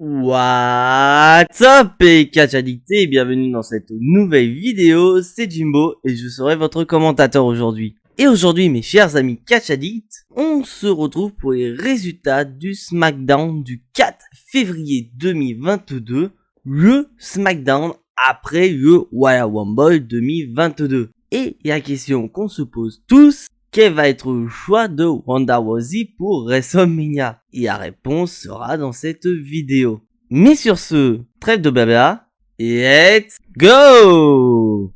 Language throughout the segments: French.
What's up et catch addicté, bienvenue dans cette nouvelle vidéo, c'est Jimbo et je serai votre commentateur aujourd'hui. Et aujourd'hui mes chers amis catch addicts, on se retrouve pour les résultats du SmackDown du 4 février 2022, le SmackDown après le Royal Rumble 2022. Et la question qu'on se pose tous, quel va être le choix de Ronda Rousey pour WrestleMania? Et la réponse sera dans cette vidéo. Mais sur ce, trêve de blabla, let's go!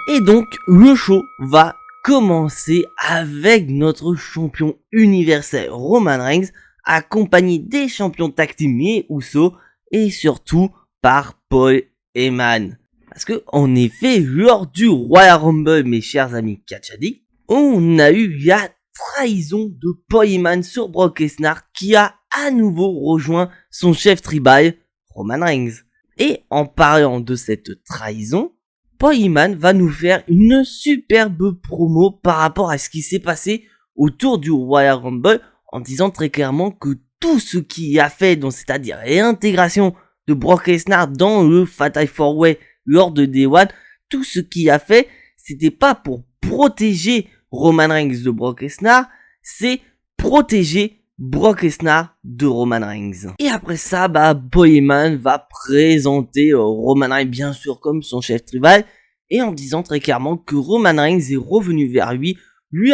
Et donc, le show va commencer avec notre champion universel Roman Reigns, accompagné des champions tag team les Usos et surtout par Paul Heyman. Parce que en effet, lors du Royal Rumble, mes chers amis catch addicts, on a eu la trahison de Paul Heyman sur Brock Lesnar qui a à nouveau rejoint son chef tribal Roman Reigns. Et en parlant de cette trahison, Paul Heyman va nous faire une superbe promo par rapport à ce qui s'est passé autour du Royal Rumble, en disant très clairement que tout ce qu'il a fait, donc c'est-à-dire l'intégration de Brock Lesnar dans le Fatal 4-Way lors de Day One, tout ce qu'il a fait, c'était pas pour protéger Roman Reigns de Brock Lesnar, c'est protéger Brock Lesnar de Roman Reigns. Et après ça, Paul Heyman va présenter Roman Reigns bien sûr comme son chef tribal, et en disant très clairement que Roman Reigns est revenu vers lui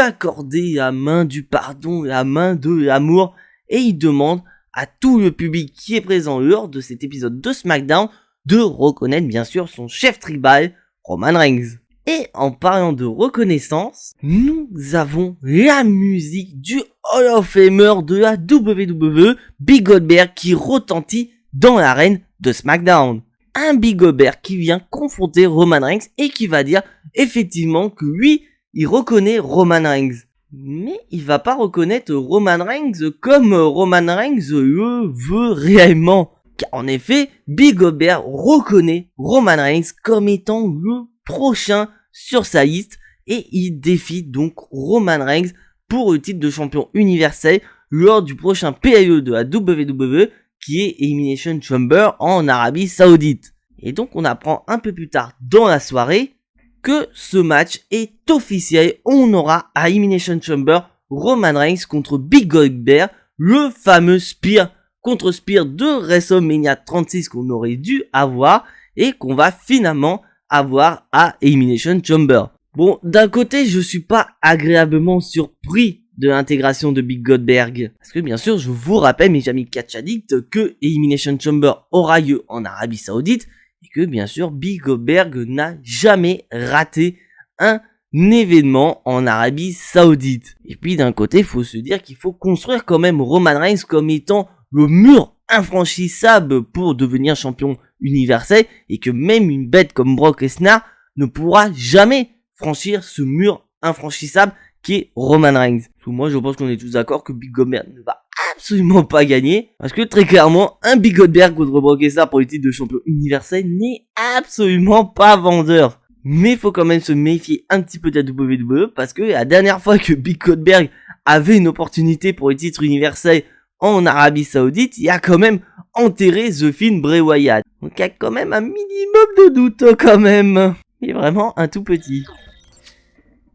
accorder la main du pardon, la main de l'amour, et il demande à tout le public qui est présent lors de cet épisode de SmackDown de reconnaître bien sûr son chef tribal, Roman Reigns. Et en parlant de reconnaissance, nous avons la musique du Hall of Famer de la WWE, Big Goldberg, qui retentit dans l'arène de SmackDown. Un Big Goldberg qui vient confronter Roman Reigns et qui va dire effectivement que lui, il reconnaît Roman Reigns. Mais il va pas reconnaître Roman Reigns comme Roman Reigns le veut réellement. Car en effet, Big Goldberg reconnaît Roman Reigns comme étant le prochain sur sa liste. Et il défie donc Roman Reigns pour le titre de champion universel lors du prochain PLE de la WWE qui est Elimination Chamber en Arabie Saoudite. Et donc on apprend un peu plus tard dans la soirée que ce match est officiel. On aura à Elimination Chamber Roman Reigns contre Big Goldberg, le fameux Spear contre Spear de WrestleMania 36 qu'on aurait dû avoir et qu'on va finalement avoir à Elimination Chamber. Bon, d'un côté, je suis pas agréablement surpris de l'intégration de Big Goldberg. Parce que bien sûr, je vous rappelle, mes amis catch addicts, que Elimination Chamber aura lieu en Arabie Saoudite et que bien sûr, Big Goldberg n'a jamais raté un événement en Arabie Saoudite. Et puis d'un côté, il faut se dire qu'il faut construire quand même Roman Reigns comme étant le mur infranchissable pour devenir champion universel et que même une bête comme Brock Lesnar ne pourra jamais franchir ce mur infranchissable qui est Roman Reigns. Moi, je pense qu'on est tous d'accord que Big Goldberg ne va absolument pas gagner. Parce que très clairement, un Big Goldberg contre Brock Lesnar pour le titre de champion universel n'est absolument pas vendeur. Mais il faut quand même se méfier un petit peu de la WWE. Parce que la dernière fois que Big Goldberg avait une opportunité pour le titre universel en Arabie Saoudite, il a quand même enterré The Fiend Bray Wyatt. Donc il y a quand même un minimum de doute quand même. Il est vraiment un tout petit.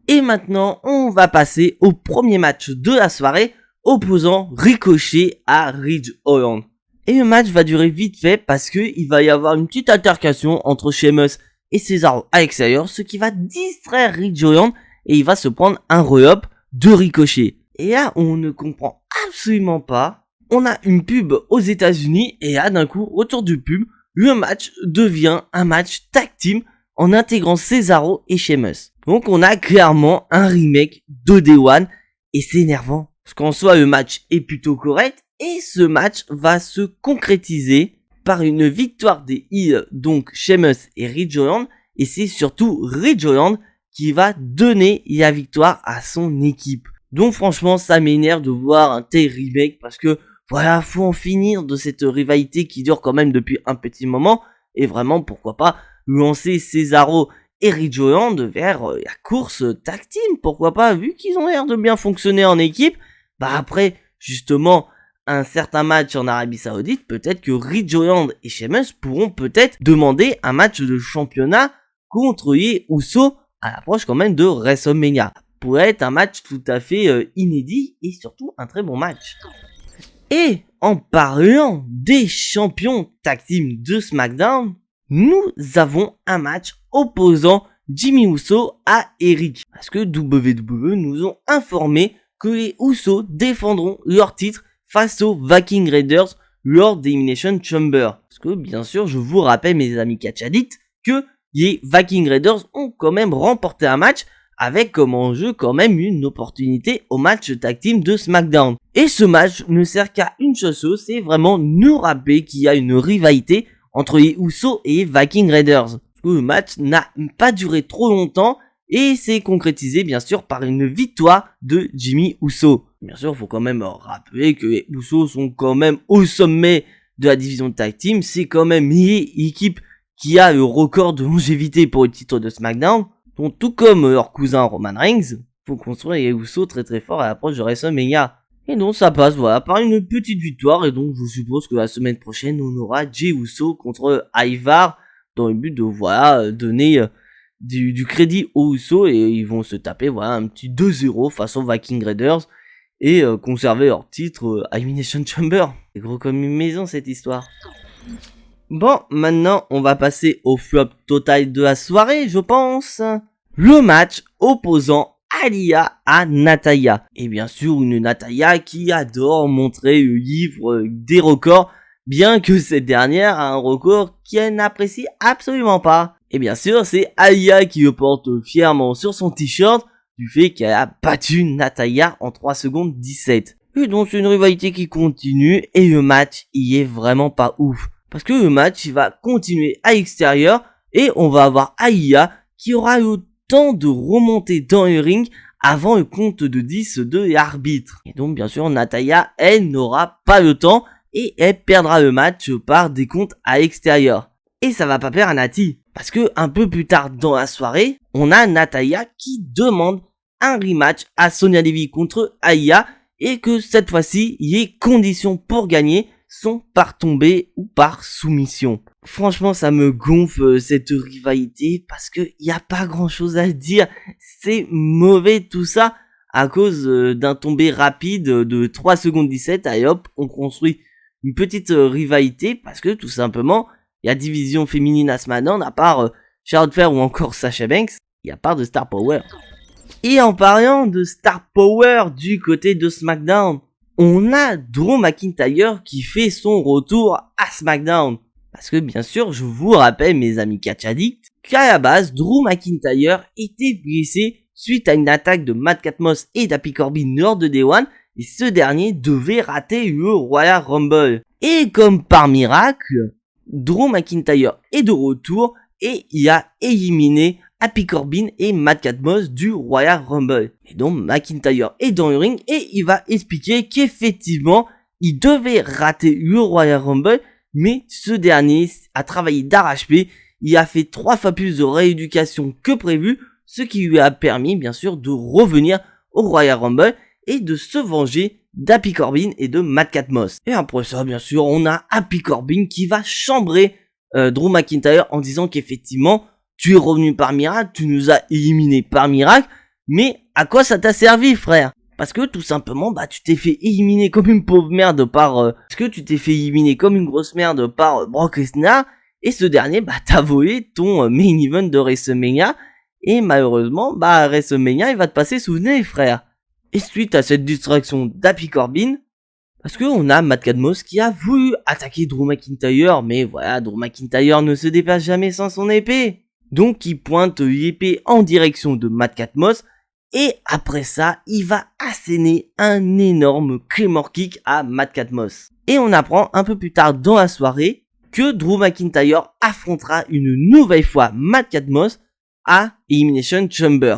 Et maintenant, on va passer au premier match de la soirée, opposant Ricochet à Ridge Holland. Et le match va durer vite fait parce que il va y avoir une petite altercation entre Sheamus et Cesaro à l'extérieur, ce qui va distraire Ridge Holland et il va se prendre un roll-up de Ricochet. Et là, on ne comprend absolument pas. On a une pub aux États-Unis et là, d'un coup, autour du pub, le match devient un match tag team en intégrant Cesaro et Sheamus. Donc on a clairement un remake de Day One et c'est énervant. Parce qu'en soi le match est plutôt correct et ce match va se concrétiser par une victoire des heels, donc Sheamus et Ridge Holland, et c'est surtout Ridge Holland qui va donner la victoire à son équipe. Donc franchement ça m'énerve de voir un tel remake parce que voilà, faut en finir de cette rivalité qui dure quand même depuis un petit moment et vraiment pourquoi pas lancer Cesaro et Ridge Holland vers la course tag team, pourquoi pas, vu qu'ils ont l'air de bien fonctionner en équipe. Bah après, justement, un certain match en Arabie Saoudite, peut-être que Ridge Holland et Sheamus pourront peut-être demander un match de championnat contre les Usos à l'approche quand même de WrestleMania. Pourrait être un match tout à fait inédit et surtout un très bon match. Et en parlant des champions tag team de SmackDown, nous avons un match opposant Jimmy Uso à Eric. Parce que WWE nous ont informé que les Usos défendront leur titre face aux Viking Raiders lors d'Elimination Chamber. Parce que bien sûr, je vous rappelle mes amis catch addicts que les Viking Raiders ont quand même remporté un match avec comme enjeu quand même une opportunité au match tag team de SmackDown. Et ce match ne sert qu'à une chose, c'est vraiment nous rappeler qu'il y a une rivalité entre les Usos et les Viking Raiders. Parce que le match n'a pas duré trop longtemps et s'est concrétisé bien sûr par une victoire de Jimmy Uso. Bien sûr, il faut quand même rappeler que les Usos sont quand même au sommet de la division tag team. C'est quand même l'équipe qui a le record de longévité pour le titre de SmackDown. Donc tout comme leur cousin Roman Reigns, faut construire les Usos très très fort à l'approche de WrestleMania. Et donc ça passe voilà par une petite victoire, et donc je suppose que la semaine prochaine on aura Jey Uso contre Ivar dans le but de voilà donner du crédit aux Usos, et ils vont se taper voilà un petit 2-0 face aux Viking Raiders et conserver leur titre à Elimination Chamber. C'est gros comme une maison cette histoire. Bon, maintenant on va passer au flop total de la soirée, je pense. Le match opposant Aliyah à Natalya. Et bien sûr une Natalya qui adore montrer le livre des records, bien que cette dernière a un record qu'elle n'apprécie absolument pas. Et bien sûr c'est Aliyah qui le porte fièrement sur son t-shirt du fait qu'elle a battu Natalya en 3 secondes 17. Et donc c'est une rivalité qui continue et le match il est vraiment pas ouf. Parce que le match il va continuer à l'extérieur et on va avoir Aliyah qui aura le temps de remonter dans le ring avant le compte de 10 de l'arbitre. Et donc bien sûr Natalya elle n'aura pas le temps et elle perdra le match par décompte à l'extérieur. Et ça va pas plaire à Nati. Parce que un peu plus tard dans la soirée, on a Natalya qui demande un rematch à Sonya Deville contre Aliyah et que cette fois-ci les conditions pour gagner sont par tombée ou par soumission. Franchement, ça me gonfle cette rivalité parce que y a pas grand chose à dire. C'est mauvais tout ça à cause d'un tombé rapide de 3 secondes 17. Allez hop, on construit une petite rivalité parce que tout simplement, il y a division féminine à SmackDown, à part Charlotte Flair ou encore Sasha Banks, il n'y a pas de Star Power. Et en parlant de Star Power du côté de SmackDown, on a Drew McIntyre qui fait son retour à SmackDown. Parce que bien sûr, je vous rappelle mes amis catch addicts, qu'à la base, Drew McIntyre était blessé suite à une attaque de Matt Catmos et d'Happy Corbin lors de Day One, et ce dernier devait rater le Royal Rumble. Et comme par miracle, Drew McIntyre est de retour et il a éliminé Happy Corbin et Matt Catmos du Royal Rumble. Et donc McIntyre est dans le ring et il va expliquer qu'effectivement il devait rater le Royal Rumble, mais ce dernier a travaillé d'arrache-pied, il a fait 3 fois plus de rééducation que prévu, ce qui lui a permis bien sûr de revenir au Royal Rumble et de se venger d'Happy Corbin et de Matt Catmos. Et après ça bien sûr on a Happy Corbin qui va chambrer Drew McIntyre en disant qu'effectivement tu es revenu par miracle, tu nous as éliminé par miracle, mais à quoi ça t'a servi frère? Parce que tout simplement bah tu t'es fait éliminer comme une pauvre merde par parce que tu t'es fait éliminer comme une grosse merde par Brock Lesnar, et ce dernier bah t'as volé ton main event de WrestleMania, et malheureusement bah WrestleMania il va te passer sous le nez frère. Et suite à cette distraction d'Happy Corbin, parce que on a Matt Catmos qui a voulu attaquer Drew McIntyre, mais voilà, Drew McIntyre ne se déplace jamais sans son épée. Donc il pointe l'épée en direction de Matt Catmos, et après ça, il va asséner un énorme Claymore Kick à Matt Catmos. Et on apprend un peu plus tard dans la soirée que Drew McIntyre affrontera une nouvelle fois Matt Catmos à Elimination Chamber.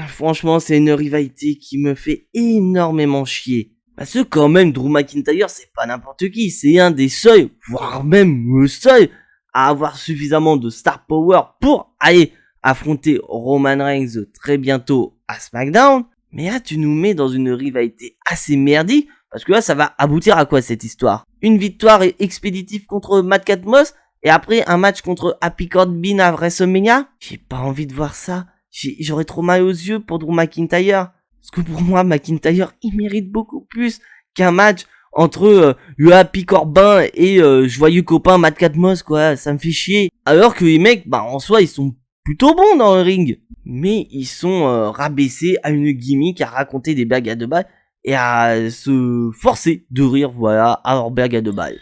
Franchement, c'est une rivalité qui me fait énormément chier. Parce que quand même, Drew McIntyre, c'est pas n'importe qui. C'est un des seuls, voire même le seul, à avoir suffisamment de star power pour aller affronter Roman Reigns très bientôt à SmackDown. Mais là, tu nous mets dans une rivalité assez merdique, parce que là, ça va aboutir à quoi cette histoire? Une victoire expéditive contre Matt Catmos, et après un match contre Happy Corbin à WrestleMania? J'ai pas envie de voir ça. J'aurais trop mal aux yeux pour Drew McIntyre. Parce que pour moi, McIntyre, il mérite beaucoup plus qu'un match entre le Happy Corbin et joyeux copain Matt Catmos, quoi. Ça me fait chier. Alors que les mecs, en soi, ils sont plutôt bons dans le ring. Mais ils sont rabaissés à une gimmick, à raconter des blagues à deux balles et à se forcer de rire, voilà, à leur blague à deux balles.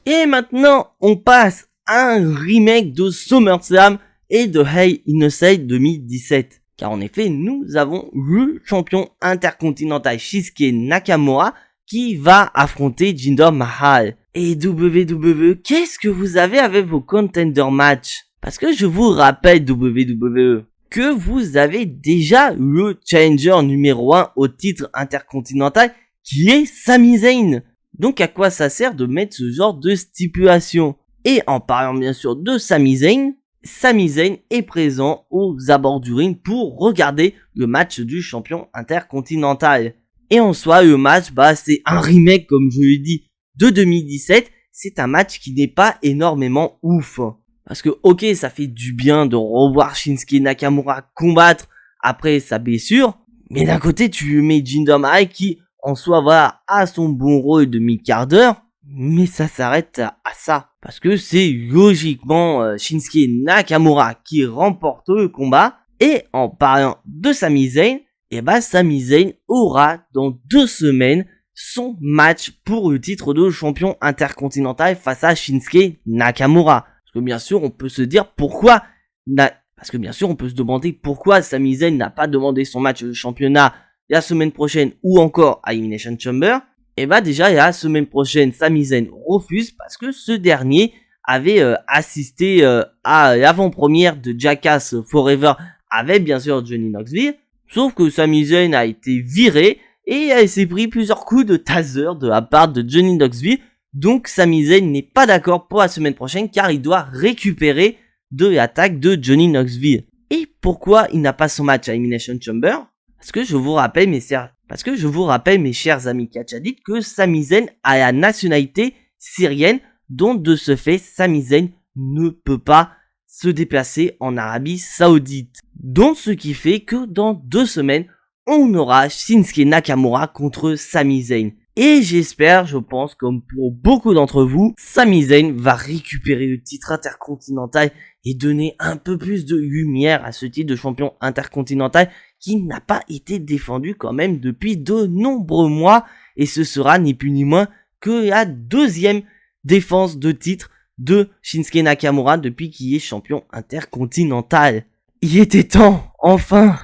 Et maintenant, on passe à un remake de SummerSlam et de Hell in a Cell 2017. Car en effet, nous avons le champion intercontinental Shinsuke Nakamura qui va affronter Jinder Mahal. Et WWE, qu'est-ce que vous avez avec vos contender match? Parce que je vous rappelle WWE que vous avez déjà le challenger numéro 1 au titre intercontinental qui est Sami Zayn. Donc à quoi ça sert de mettre ce genre de stipulation? Et en parlant bien sûr de Sami Zayn est présent aux abords du ring pour regarder le match du champion intercontinental. Et en soi, le match, c'est un remake, comme je l'ai dit, de 2017. C'est un match qui n'est pas énormément ouf. Parce que, ok, ça fait du bien de revoir Shinsuke Nakamura combattre après sa blessure. Mais d'un côté, tu mets Jinder Mahal qui, en soi, voilà, a son bon rôle de mi-quart d'heure. Mais ça s'arrête à ça. Parce que c'est logiquement Shinsuke Nakamura qui remporte le combat. Et en parlant de Sami Zayn, Sami Zayn aura dans 2 semaines son match pour le titre de champion intercontinental face à Shinsuke Nakamura. Parce que bien sûr, on peut se dire pourquoi... Parce que bien sûr, on peut se demander pourquoi Sami Zayn n'a pas demandé son match de championnat la semaine prochaine ou encore à Elimination Chamber. Déjà, la semaine prochaine, Sami Zayn refuse parce que ce dernier avait assisté à l'avant-première de Jackass Forever avec bien sûr Johnny Knoxville. Sauf que Sami Zayn a été viré et il s'est pris plusieurs coups de taser de la part de Johnny Knoxville. Donc Sami Zayn n'est pas d'accord pour la semaine prochaine car il doit récupérer de l'attaque de Johnny Knoxville. Et pourquoi il n'a pas son match à Elimination Chamber? Parce que je vous rappelle mes chers amis catchadites que Sami Zayn a la nationalité syrienne, dont de ce fait Sami Zayn ne peut pas se déplacer en Arabie Saoudite. Donc ce qui fait que dans 2 semaines, on aura Shinsuke Nakamura contre Sami Zayn. Et j'espère, je pense, comme pour beaucoup d'entre vous, Sami Zayn va récupérer le titre intercontinental et donner un peu plus de lumière à ce titre de champion intercontinental qui n'a pas été défendu quand même depuis de nombreux mois. Et ce sera ni plus ni moins que la 2e défense de titre de Shinsuke Nakamura depuis qu'il est champion intercontinental. Il était temps, enfin!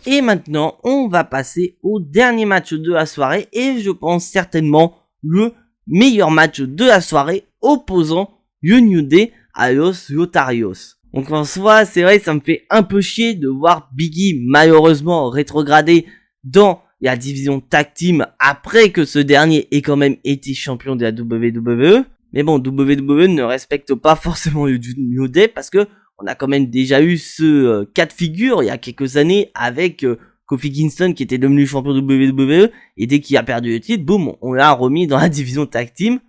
Et maintenant, on va passer au dernier match de la soirée et je pense certainement le meilleur match de la soirée opposant le New Day à Los Lotarios. Donc en soi, c'est vrai, ça me fait un peu chier de voir Biggie malheureusement rétrogradé dans la division Tag Team après que ce dernier ait quand même été champion de la WWE. Mais bon, WWE ne respecte pas forcément le New Day parce que on a quand même déjà eu ce cas de figure il y a quelques années avec Kofi Kingston qui était devenu champion de WWE et dès qu'il a perdu le titre, boum, on l'a remis dans la division Tag Team.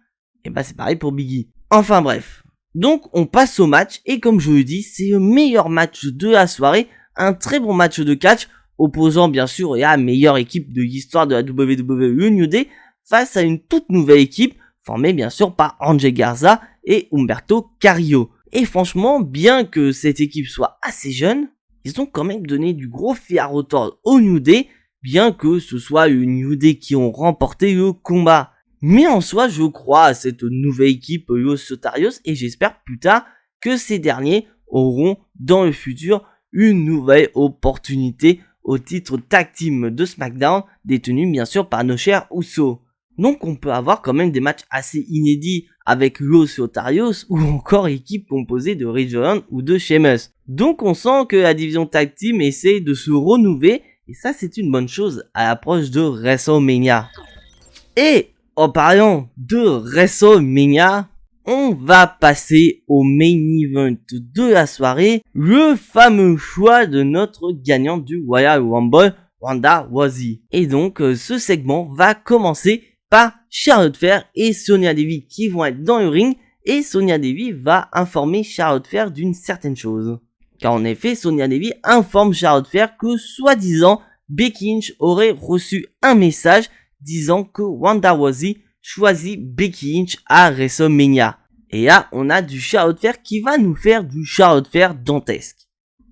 Et c'est pareil pour Biggie. Enfin bref. Donc on passe au match et comme je vous le dis, c'est le meilleur match de la soirée. Un très bon match de catch opposant bien sûr la meilleure équipe de l'histoire de la WWE, le New Day, face à une toute nouvelle équipe formée bien sûr par Angel Garza et Humberto Carrillo. Et franchement, bien que cette équipe soit assez jeune, ils ont quand même donné du gros fil à retordre au New Day, bien que ce soit le New Day qui ont remporté le combat. Mais en soi, je crois à cette nouvelle équipe Los Lotarios et j'espère plus tard que ces derniers auront dans le futur une nouvelle opportunité au titre Tag Team de SmackDown, détenu bien sûr par nos chers Usos. Donc on peut avoir quand même des matchs assez inédits avec Los Lotarios ou encore équipe composée de Ridge Holland ou de Sheamus. Donc on sent que la division Tag Team essaie de se renouveler et ça c'est une bonne chose à l'approche de WrestleMania. Et en parlant de WrestleMania, on va passer au main event de la soirée, le fameux choix de notre gagnante du Royal Rumble, Ronda Rousey. Et donc ce segment va commencer par Charlotte Flair et Sonya Deville qui vont être dans le ring, et Sonya Deville va informer Charlotte Flair d'une certaine chose. Car en effet, Sonya Deville informe Charlotte Flair que soi-disant Becky Lynch aurait reçu un message disant que Ronda Rousey choisit Becky Lynch à WrestleMania. Et là, on a du Charlotte Flair qui va nous faire du Charlotte Flair dantesque.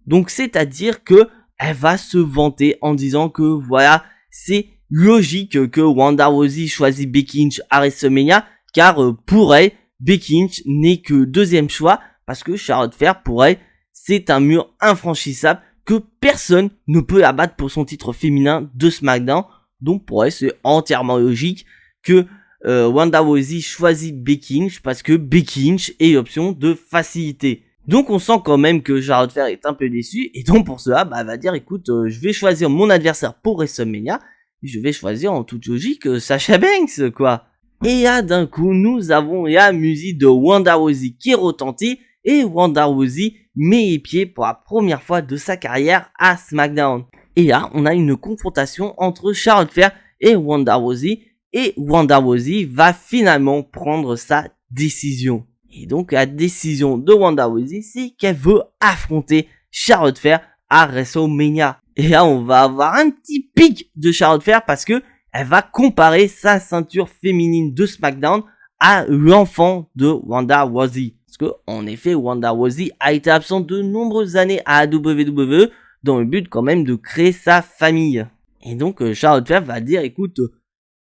Donc, c'est-à-dire que elle va se vanter en disant que voilà, c'est logique que Ronda Rousey choisit Becky Lynch à WrestleMania, car pour elle, Becky Lynch n'est que deuxième choix, parce que Charlotte Flair, pour elle, c'est un mur infranchissable que personne ne peut abattre pour son titre féminin de SmackDown. Donc pour elle, c'est entièrement logique que Ronda Rousey choisit Becky Lynch, parce que Becky Lynch est l'option de facilité. Donc on sent quand même que Charlotte Flair est un peu déçue, et donc pour cela, elle va dire écoute, je vais choisir mon adversaire pour WrestleMania, je vais choisir en toute logique Sasha Banks, quoi. Et là d'un coup, nous avons la musique de Ronda Rousey qui retentit, et Ronda Rousey met les pieds pour la première fois de sa carrière à SmackDown. Et là, on a une confrontation entre Charlotte Flair et Ronda Rousey, et Ronda Rousey va finalement prendre sa décision. Et donc la décision de Ronda Rousey, c'est qu'elle veut affronter Charlotte Flair à WrestleMania. Et là, on va avoir un petit pic de Charlotte Flair parce que elle va comparer sa ceinture féminine de SmackDown à l'enfant de Ronda Rousey. Parce que, en effet, Ronda Rousey a été absente de nombreuses années à la WWE dans le but quand même de créer sa famille. Et donc, Charlotte Flair va dire, écoute,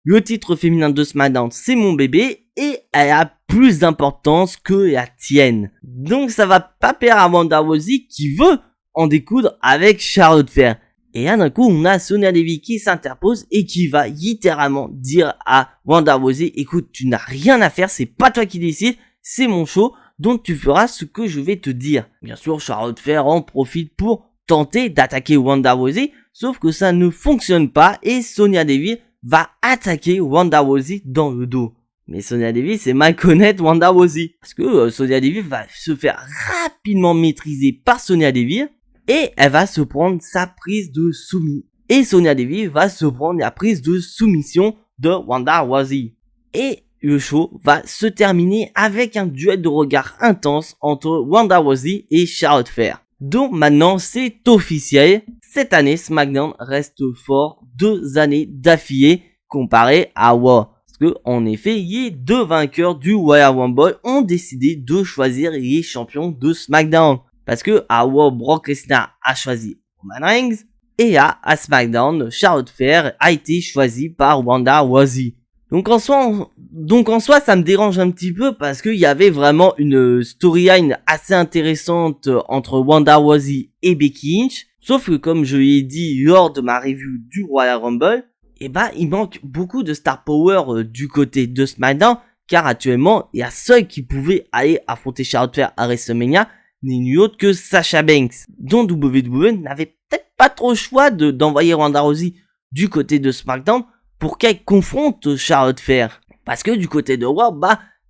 le titre féminin de SmackDown, c'est mon bébé et elle a plus d'importance que la tienne. Donc, ça va pas plaire à Ronda Rousey qui veut en découdre avec Charlotte Flair. Et là, d'un coup, on a Sonya Deville qui s'interpose et qui va littéralement dire à Ronda Rousey, écoute, tu n'as rien à faire, c'est pas toi qui décides, c'est mon show, donc tu feras ce que je vais te dire. Bien sûr, Charlotte Flair en profite pour tenter d'attaquer Ronda Rousey, sauf que ça ne fonctionne pas et Sonya Deville va attaquer Ronda Rousey dans le dos. Mais Sonya Deville, c'est mal connaître Ronda Rousey. Parce que Sonya Deville va se faire rapidement maîtriser par Sonya Deville. Et elle va se prendre sa prise de soumission. Et Sonya Deville va se prendre la prise de soumission de Ronda Rousey. Et le show va se terminer avec un duel de regards intense entre Ronda Rousey et Charlotte Flair. Donc maintenant c'est officiel, cette année SmackDown reste fort 2 années d'affilée comparé à Raw. Parce que en effet, les 2 vainqueurs du Royal Rumble ont décidé de choisir les champions de SmackDown. Parce que à Raw, Brock Lesnar a choisi Roman Reigns. Et à SmackDown, Charlotte Flair a été choisie par Ronda Rousey. Donc en soi, ça me dérange un petit peu parce qu'il y avait vraiment une storyline assez intéressante entre Ronda Rousey et Becky Lynch. Sauf que comme je l'ai dit lors de ma review du Royal Rumble, il manque beaucoup de star power du côté de SmackDown. Car actuellement, la seule qui pouvait aller affronter Charlotte Flair à WrestleMania n'est nulle autre que Sasha Banks, dont WWE n'avait peut-être pas trop le choix d'envoyer Ronda Rousey du côté de SmackDown pour qu'elle confronte Charlotte Flair. Parce que du côté de Raw,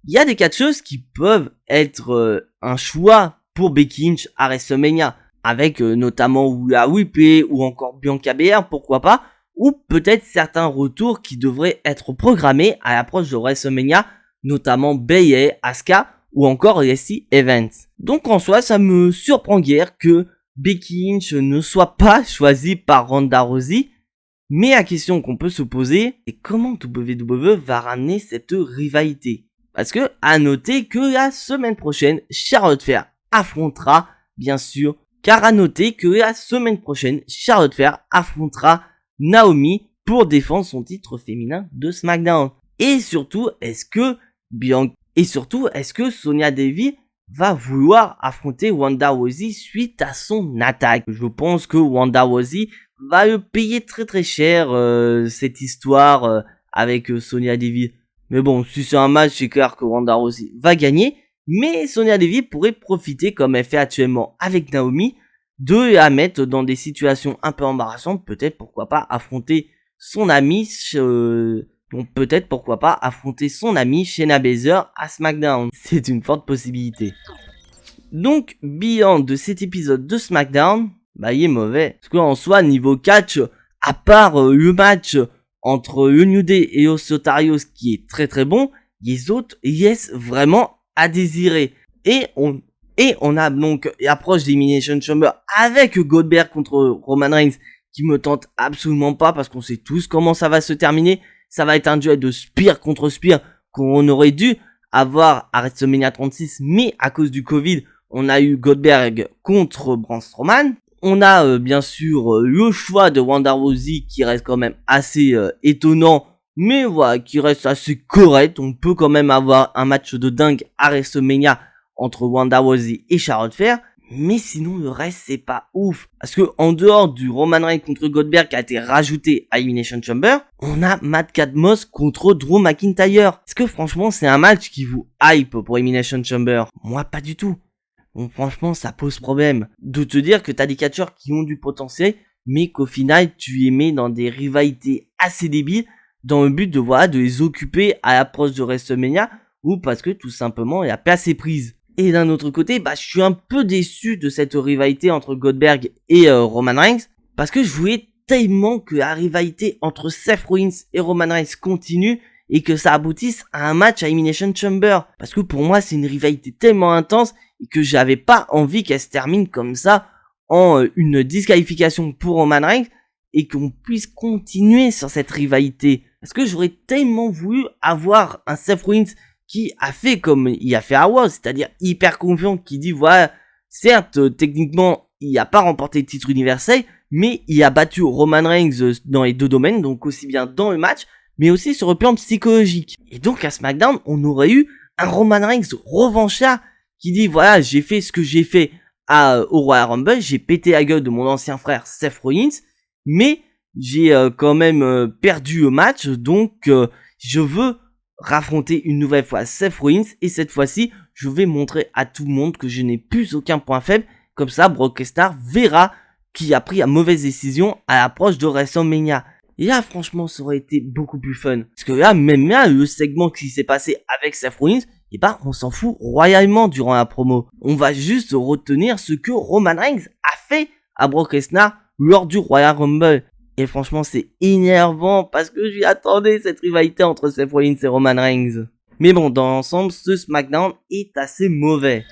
il y a des catcheuses qui peuvent être un choix pour Becky Lynch à WrestleMania, avec notamment Rhea Ripley ou encore Bianca Belair, pourquoi pas, ou peut-être certains retours qui devraient être programmés à l'approche de WrestleMania, notamment Bayley, Asuka, ou encore Lacey Evans. Donc en soi, ça me surprend guère que Becky Lynch ne soit pas choisie par Ronda Rousey, mais la question qu'on peut se poser est comment WWE va ramener cette rivalité. Parce que, à noter que la semaine prochaine, Charlotte Flair affrontera, bien sûr, Naomi pour défendre son titre féminin de SmackDown. Et surtout, est-ce que Sonya Deville va vouloir affronter Ronda Rousey suite à son attaque? Je pense que Ronda Rousey va le payer très très cher cette histoire avec Sonya Deville. Mais bon, si c'est un match, c'est clair que Ronda Rousey va gagner. Mais Sonya Deville pourrait profiter, comme elle fait actuellement avec Naomi, de la mettre dans des situations un peu embarrassantes. Peut-être, pourquoi pas, affronter son amie, Donc peut-être pourquoi pas affronter son ami Shayna Baszler à SmackDown. C'est une forte possibilité. Donc bilan de cet épisode de SmackDown, bah il est mauvais. Parce qu'en soi niveau catch, à part le match entre le New Day et Osotarios qui est très très bon, les autres laissent vraiment à désirer. Et on a donc l'approche d'Elimination Chamber avec Goldberg contre Roman Reigns qui me tente absolument pas parce qu'on sait tous comment ça va se terminer. Ça va être un duel de Spear contre Spear qu'on aurait dû avoir à WrestleMania 36, mais à cause du Covid, on a eu Goldberg contre Braun Strowman. On a bien sûr le choix de Ronda Rousey qui reste quand même assez étonnant, mais voilà, qui reste assez correct. On peut quand même avoir un match de dingue à WrestleMania entre Ronda Rousey et Charlotte Flair. Mais sinon le reste c'est pas ouf. Parce que en dehors du Roman Reigns contre Goldberg qui a été rajouté à Elimination Chamber, on a Matt Cadmos contre Drew McIntyre. Est-ce que franchement c'est un match qui vous hype pour Elimination Chamber? Moi pas du tout. Donc franchement ça pose problème de te dire que t'as des catcheurs qui ont du potentiel, mais qu'au final tu les mets dans des rivalités assez débiles dans le but de de les occuper à l'approche de WrestleMania, ou parce que tout simplement il n'y a pas assez prise. Et d'un autre côté, je suis un peu déçu de cette rivalité entre Goldberg et Roman Reigns, parce que je voulais tellement que la rivalité entre Seth Rollins et Roman Reigns continue et que ça aboutisse à un match à Elimination Chamber. Parce que pour moi, c'est une rivalité tellement intense et que j'avais pas envie qu'elle se termine comme ça en une disqualification pour Roman Reigns et qu'on puisse continuer sur cette rivalité. Parce que j'aurais tellement voulu avoir un Seth Rollins qui a fait comme il a fait à Raw, c'est-à-dire hyper confiant, qui dit certes, techniquement, il n'a pas remporté le titre universel, mais il a battu Roman Reigns dans les deux domaines, donc aussi bien dans le match, mais aussi sur le plan psychologique. Et donc à SmackDown, on aurait eu un Roman Reigns revanchard qui dit j'ai fait ce que j'ai fait au Royal Rumble, j'ai pété la gueule de mon ancien frère Seth Rollins, mais j'ai quand même perdu le match, donc je veux raffronter une nouvelle fois Seth Rollins, et cette fois-ci je vais montrer à tout le monde que je n'ai plus aucun point faible. Comme ça Brock Lesnar verra qui a pris la mauvaise décision à l'approche de WrestleMania. Et là franchement ça aurait été beaucoup plus fun, parce que là même là le segment qui s'est passé avec Seth Rollins, on s'en fout royalement durant la promo. On va juste retenir ce que Roman Reigns a fait à Brock Lesnar lors du Royal Rumble. Et franchement, c'est énervant parce que j'y attendais cette rivalité entre Seth Rollins et Roman Reigns. Mais bon, dans l'ensemble, ce SmackDown est assez mauvais.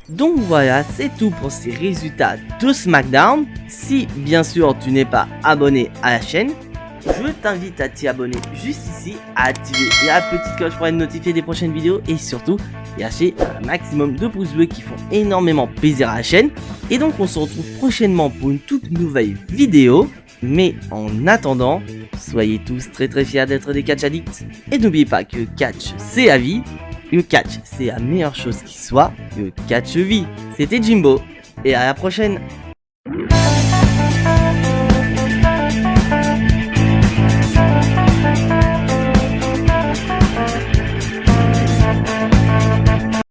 Donc voilà, c'est tout pour ces résultats de SmackDown. Si bien sûr tu n'es pas abonné à la chaîne, je t'invite à t'y abonner juste ici, à activer la petite cloche pour être notifié des prochaines vidéos et surtout lâcher un maximum de pouces bleus qui font énormément plaisir à la chaîne. Et donc on se retrouve prochainement pour une toute nouvelle vidéo. Mais en attendant, soyez tous très très fiers d'être des catch addicts. Et n'oubliez pas que catch c'est la vie, le catch c'est la meilleure chose qui soit, le catch vie. C'était Jimbo, et à la prochaine.